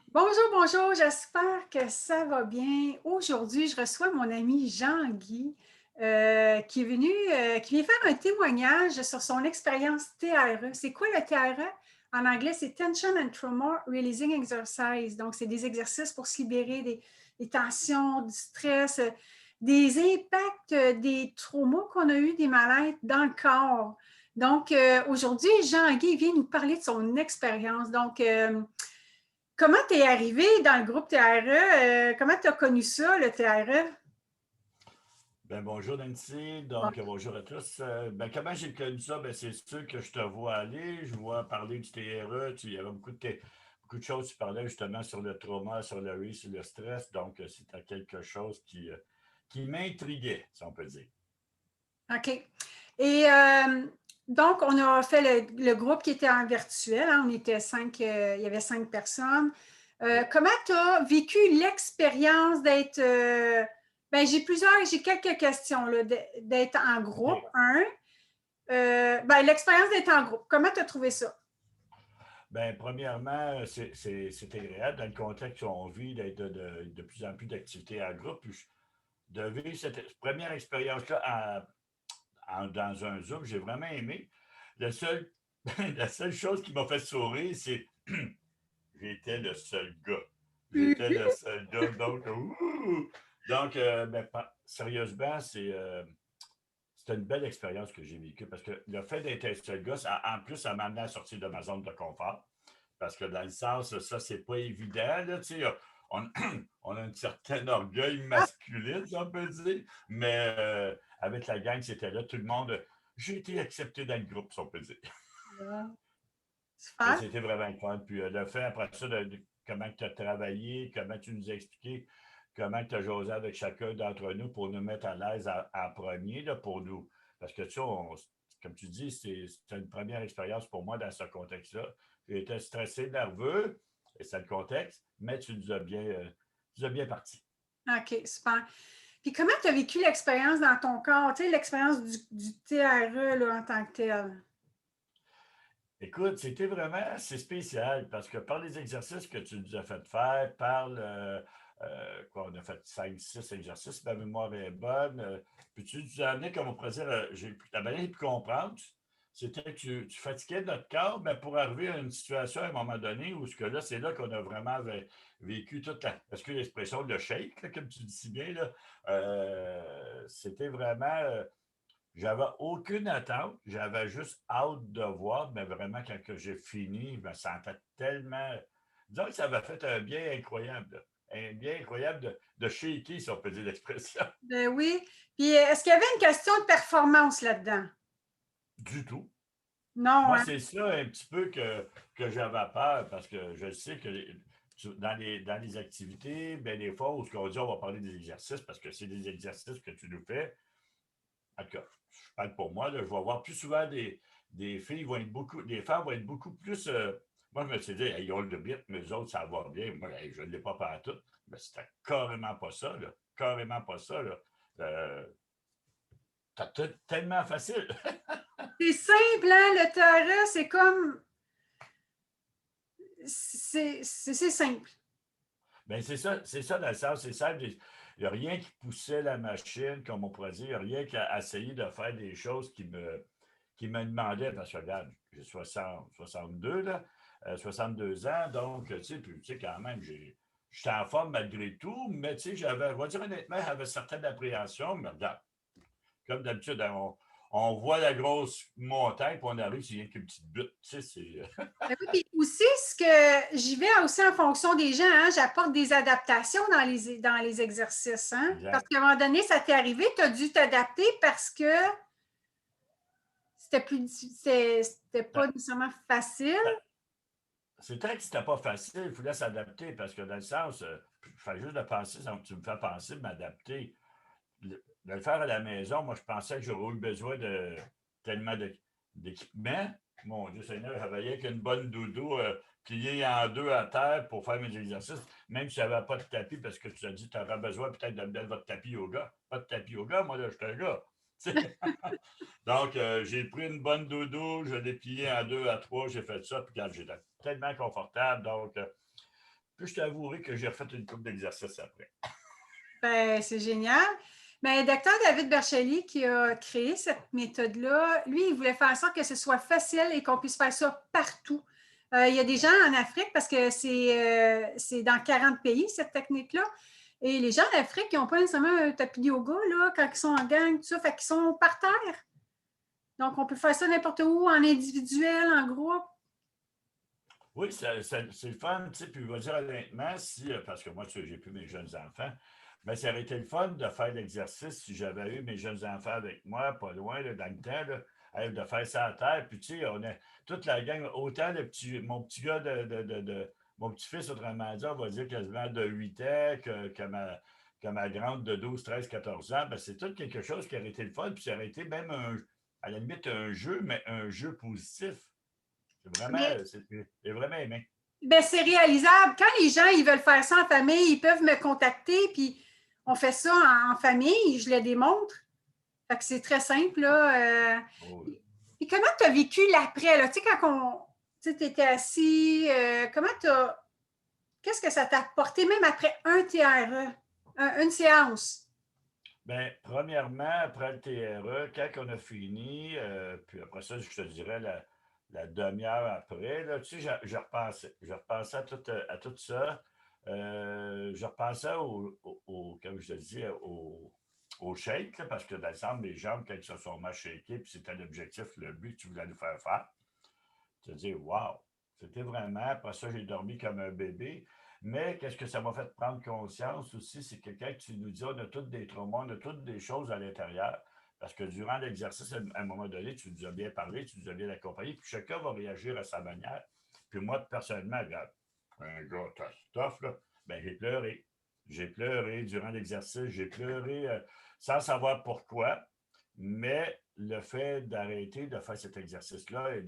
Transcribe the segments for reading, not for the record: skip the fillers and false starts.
Bonjour, bonjour, j'espère que ça va bien. Aujourd'hui, je reçois mon ami Jean-Guy qui est venu, qui vient faire un témoignage sur son expérience TRE. C'est quoi le TRE? En anglais, c'est Tension and Trauma Releasing Exercise. Donc, c'est des exercices pour se libérer des tensions, du stress, des impacts, des traumas qu'on a eus, des mal-être dans le corps. Donc, aujourd'hui, Jean-Guy vient nous parler de son expérience. Donc, comment tu es arrivé dans le groupe TRE? Comment tu as connu ça, le TRE? Ben, bonjour Nancy, Bon, donc bonjour à tous. Comment j'ai connu ça? Ben, c'est sûr que je te vois aller, je vois parler du TRE, il y avait beaucoup de choses, tu parlais justement sur le trauma, sur le risque, sur le stress, donc c'était quelque chose qui m'intriguait, si on peut dire. OK. Et donc, on a fait le groupe qui était en virtuel, hein. On était cinq, il y avait 5 personnes. Oui. Comment tu as vécu l'expérience d'être. J'ai quelques questions, là, d'être en groupe, OK. l'expérience d'être en groupe. Comment tu as trouvé ça? Ben, premièrement, c'est agréable dans le contexte où on vit d'être de plus en plus d'activités en groupe. Puis de vivre cette première expérience-là dans un Zoom, j'ai vraiment aimé. Le seul, la seule chose qui m'a fait sourire, c'est j'étais le seul gars. J'étais le seul gars. Sérieusement, c'est une belle expérience que j'ai vécue parce que le fait d'être un seul gars, en plus, ça m'a amené à sortir de ma zone de confort. Parce que dans le sens, ça, c'est pas évident. Là, on, on a un certain orgueil masculin, si on peut dire. Mais avec la gang, c'était là, tout le monde. J'ai été accepté dans le groupe, si on peut dire. Ah, Mais super. c'était vraiment le fun. Puis le fait après ça, comment tu as travaillé, comment tu nous as expliqué, comment tu as jasé avec chacun d'entre nous pour nous mettre à l'aise en premier, là, pour nous. Parce que tu sais, comme tu dis, c'est une première expérience pour moi dans ce contexte-là. J'étais stressé, nerveux, et c'est le contexte, mais tu nous as bien parti. OK, super. Puis comment tu as vécu l'expérience dans ton corps, tu sais, l'expérience du TRE là, en tant que tel? Écoute, c'était vraiment assez spécial parce que par les exercices que tu nous as fait faire, on a fait 5, 6 exercices, ma mémoire est bonne. Puis tu nous as amené, comme on pourrait dire, la manière de comprendre, c'était que tu fatiguais notre corps, mais pour arriver à une situation à un moment donné où c'est là qu'on a vraiment vécu toute parce que l'expression de shake, là, comme tu dis si bien, là, c'était vraiment. J'avais aucune attente, j'avais juste hâte de voir, mais vraiment, quand que j'ai fini, je me sentais tellement. Disons que ça m'a fait un bien incroyable, là. Un bien incroyable de shaker, si on peut dire l'expression. Ben oui. Puis est-ce qu'il y avait une question de performance là-dedans? Du tout. Non, Moi, hein? c'est ça un petit peu que j'avais peur, parce que je sais que dans les activités, ben, des fois, où ce qu'on dit, on va parler des exercices, parce que c'est des exercices que tu nous fais. En tout cas, je parle pour moi, là, je vais voir plus souvent des filles vont être beaucoup, des femmes vont être beaucoup plus. Moi, je me suis dit, hey, ils ont le bit, mais les autres, ça va bien. Moi, hey, je ne l'ai pas tout. Mais c'était carrément pas ça, là. Carrément pas ça, là. Euh, T'as tout tellement facile. C'est simple, hein, le TRE, c'est comme. C'est simple. Bien, c'est ça dans le sens, c'est simple. Il n'y a rien qui poussait la machine, comme on pourrait dire. Il n'y a rien qu'à essayer de faire des choses qui me demandaient, parce que regarde, j'ai 62 là, 62 ans, donc, tu sais, quand même, j'étais en forme malgré tout, mais tu sais, on va dire honnêtement, j'avais certaines appréhensions, mais regarde, comme d'habitude, hein, on voit la grosse montagne, puis on arrive, c'est rien qu'une petite butte, tu sais, c'est. Ben oui, puis aussi, ce que j'y vais aussi en fonction des gens, hein, j'apporte des adaptations dans les exercices, hein, parce Exact. qu'à un moment donné, ça t'est arrivé, tu as dû t'adapter parce que c'était pas Ben, nécessairement facile. ben, c'est vrai que c'était pas facile, il fallait s'adapter parce que dans le sens, je fais juste de penser, tu me fais penser de m'adapter. De le faire à la maison, moi je pensais que j'aurais eu besoin de tellement d'équipement. Mon Dieu Seigneur, j'avais rien qu'une bonne doudou pliée en deux à terre pour faire mes exercices, même si j'avais pas de tapis, parce que tu as dit que tu aurais besoin peut-être de me donner votre tapis yoga. Pas de tapis yoga, moi là, je suis un gars. Donc, j'ai pris une bonne doudou, je l'ai plié en deux à trois, j'ai fait ça, puis quand j'étais tellement confortable. Donc, puis je t'avouerai que j'ai refait une coupe d'exercices après. Ben, c'est génial. Mais docteur David Berchelier, qui a créé cette méthode-là, lui, il voulait faire en sorte que ce soit facile et qu'on puisse faire ça partout. Il y a des gens en Afrique, parce que c'est dans 40 pays, cette technique-là. Et les gens d'Afrique, ils n'ont pas nécessairement un tapis de yoga, là, quand ils sont en gang, tout ça, fait qu'ils sont par terre. Donc, on peut faire ça n'importe où, en individuel, en groupe. Oui, c'est le fun, tu sais, puis je vais dire honnêtement, si, parce que moi, tu sais, j'ai plus mes jeunes enfants, mais ça aurait été le fun de faire l'exercice si j'avais eu mes jeunes enfants avec moi, pas loin, là, dans le temps, là, de faire ça à terre. Puis, tu sais, on a toute la gang, autant mon petit gars mon petit-fils, autrement dit, on va dire quasiment de 8 ans, que ma grande de 12, 13, 14 ans, ben, c'est tout quelque chose qui aurait été le fun, puis ça aurait été même à la limite un jeu, mais un jeu positif. C'est vraiment, Mais j'ai vraiment aimé. ben, c'est réalisable. Quand les gens ils veulent faire ça en famille, ils peuvent me contacter, puis on fait ça en famille, je le démontre. Fait que c'est très simple, là. Oh, Puis comment tu as vécu l'après, là? Tu sais, tu étais assis, qu'est-ce que ça t'a apporté même après un TRE, une séance? ben, premièrement, après le TRE, quand on a fini, puis après ça, je te dirais la demi-heure après, là, tu sais, je repensais à tout ça. Je repensais comme je te dis, au shake, là, parce que dans le sens, mes jambes, quand elles se sont mal shakées, puis c'était l'objectif, le but que tu voulais nous faire faire. Tu te dis, wow, c'était vraiment, après ça, j'ai dormi comme un bébé. Mais qu'est-ce que ça m'a fait prendre conscience aussi, c'est que quand tu nous dis, on a toutes des traumas, on a toutes des choses à l'intérieur, parce que durant l'exercice, à un moment donné, tu nous as bien parlé, tu nous as bien accompagné, puis chacun va réagir à sa manière. Puis moi, personnellement, regarde, un gars tough, là, ben j'ai pleuré. J'ai pleuré durant l'exercice, j'ai pleuré sans savoir pourquoi, mais le fait d'arrêter de faire cet exercice-là et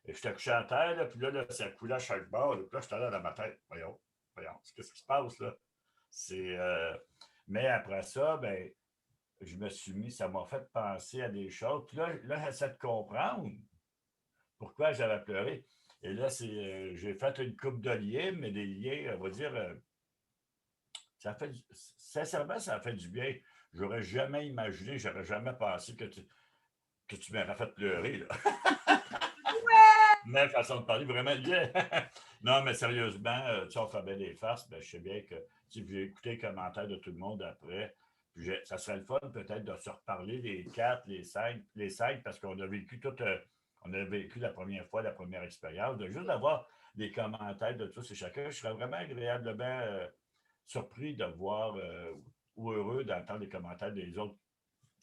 j'étais couché à terre, là, puis là, ça coulait à chaque bord. Puis là, j'étais là dans ma tête. Voyons, qu'est-ce qui se passe là? C'est, mais après ça, ben, je me suis mis, ça m'a fait penser à des choses. Puis là j'essaie de comprendre pourquoi j'avais pleuré. Et là, j'ai fait une coupe de liens, mais des liens, on va dire, ça fait, sincèrement, ça a fait du bien. J'aurais jamais imaginé, j'aurais jamais pensé que tu m'aurais fait pleurer. Là. Mais façon de parler, vraiment. Yeah. Non, mais sérieusement, tu sais, on fait bien des farces. Ben, je sais bien que j'ai écouté les commentaires de tout le monde après. Puis ça serait le fun peut-être de se reparler les quatre, les cinq, parce qu'on a vécu tout, on a vécu la première fois, la première expérience, de juste avoir des commentaires de tous et chacun. Je serais vraiment agréablement surpris de voir ou heureux d'entendre les commentaires des autres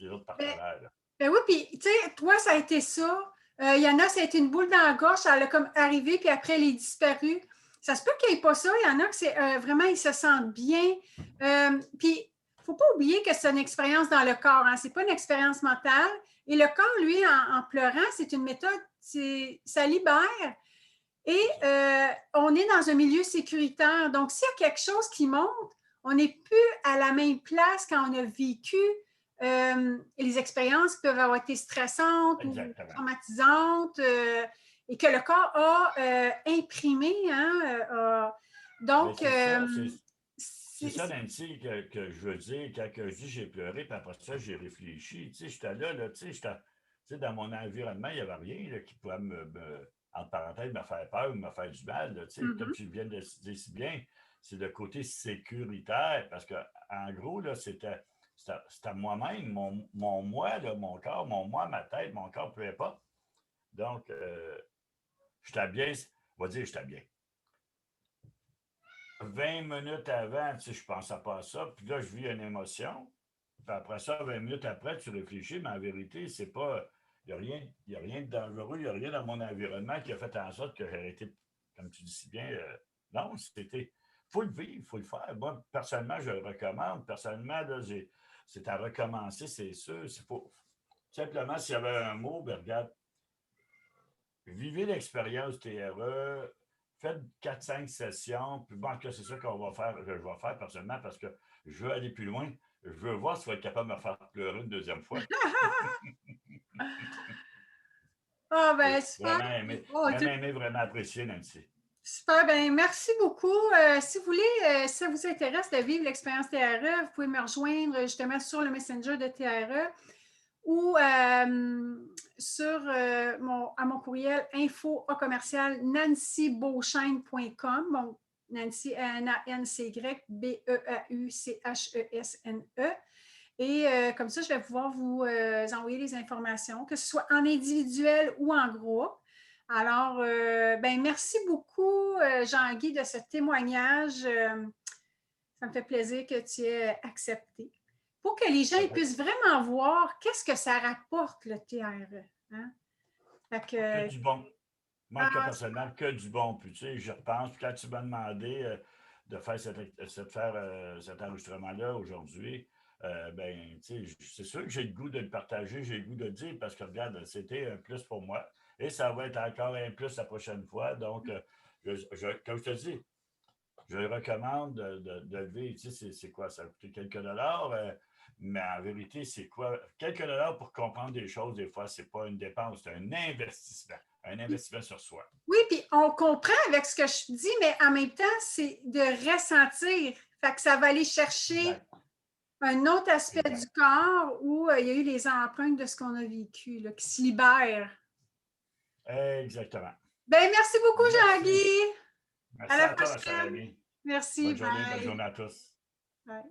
Ben, partenaires. Là. ben oui, puis tu sais, toi, ça a été ça. Il y en a, ça a été une boule dans la gorge, ça a comme arrivé, puis après, elle est disparue. Ça se peut qu'il n'y ait pas ça. Il y en a que c'est vraiment, ils se sentent bien. Puis, il ne faut pas oublier que c'est une expérience dans le corps. Hein? Ce n'est pas une expérience mentale. Et le corps, lui, en pleurant, c'est une méthode, ça libère. Et on est dans un milieu sécuritaire. Donc, s'il y a quelque chose qui monte, on n'est plus à la même place quand on a vécu les expériences peuvent avoir été stressantes ou Exactement. traumatisantes et que le corps a imprimé. Hein, Ben, donc, c'est ça. C'est c'est ça, Nancy, que je veux dire. Quand je dis j'ai pleuré, puis après ça, j'ai réfléchi. Tu sais, j'étais là, tu sais, dans mon environnement, il n'y avait rien là, qui pouvait entre parenthèses, me faire peur ou me faire du mal. Là, tu sais. Comme mm-hmm. tu viens de dire si bien, c'est le côté sécuritaire. Parce que, en gros, là, c'était moi-même, mon moi, là, mon corps, mon moi, ma tête, mon corps, peu importe. Donc, j'étais bien, on va dire j'étais bien. 20 minutes avant, tu sais, je ne pensais pas à ça. Puis là, je vis une émotion. Puis après ça, 20 minutes après, tu réfléchis, mais en vérité, c'est pas. Il y a rien de dangereux, il n'y a rien dans mon environnement qui a fait en sorte que j'ai été, comme tu dis si bien, non, c'était. Il faut le vivre, il faut le faire. Moi, personnellement, je le recommande. Personnellement, là, c'est à recommencer, c'est sûr. Simplement, s'il y avait un mot, ben, regarde, vivez l'expérience TRE, faites 4-5 sessions, puis bon, c'est ça qu'on va faire, que je vais faire personnellement parce que je veux aller plus loin. je veux voir si tu vas être capable de me faire pleurer une deuxième fois. Ah, ben, J'ai super. Oh, vraiment aimé, vraiment apprécié, Nancy. super, ben merci beaucoup. Si vous voulez, si ça vous intéresse de vivre l'expérience TRE, vous pouvez me rejoindre justement sur le Messenger de TRE ou à mon courriel info commercial nancybeauchesne.com. Bon, Nancy, N-A-N-C-Y, B-E-A-U-C-H-E-S-N-E. Et comme ça, je vais pouvoir vous envoyer les informations, que ce soit en individuel ou en groupe. Alors, ben, merci beaucoup, Jean-Guy, de ce témoignage. Ça me fait plaisir que tu aies accepté. Pour que les gens puissent vraiment voir qu'est-ce que ça rapporte, le TRE. Hein? Fait Que que, du bon. Moi, en tout cas, ah, personnellement, que du bon. Puis, tu sais, je repense, puis quand tu m'as demandé de faire cet enregistrement-là aujourd'hui, ben, tu sais, c'est sûr que j'ai le goût de le partager, j'ai le goût de le dire, parce que, regarde, c'était un plus pour moi. Et ça va être encore un plus la prochaine fois. Donc, comme je te dis, je le recommande de le vivre. Tu sais, c'est quoi? Ça a coûté quelques dollars, mais en vérité, c'est quoi? Quelques dollars pour comprendre des choses, des fois, c'est pas une dépense, c'est un investissement. Un investissement sur soi. oui, puis on comprend avec ce que je dis, mais en même temps, c'est de ressentir. Fait que ça va aller chercher Exact. un autre aspect du Exact. corps où il y a eu les empreintes de ce qu'on a vécu, là, qui se libèrent. Exactement. Ben, merci beaucoup, Merci. Jean-Guy. À Merci la à toi, ma chère prochaine. amie. Merci, Bonne journée bye. à tous. Bye.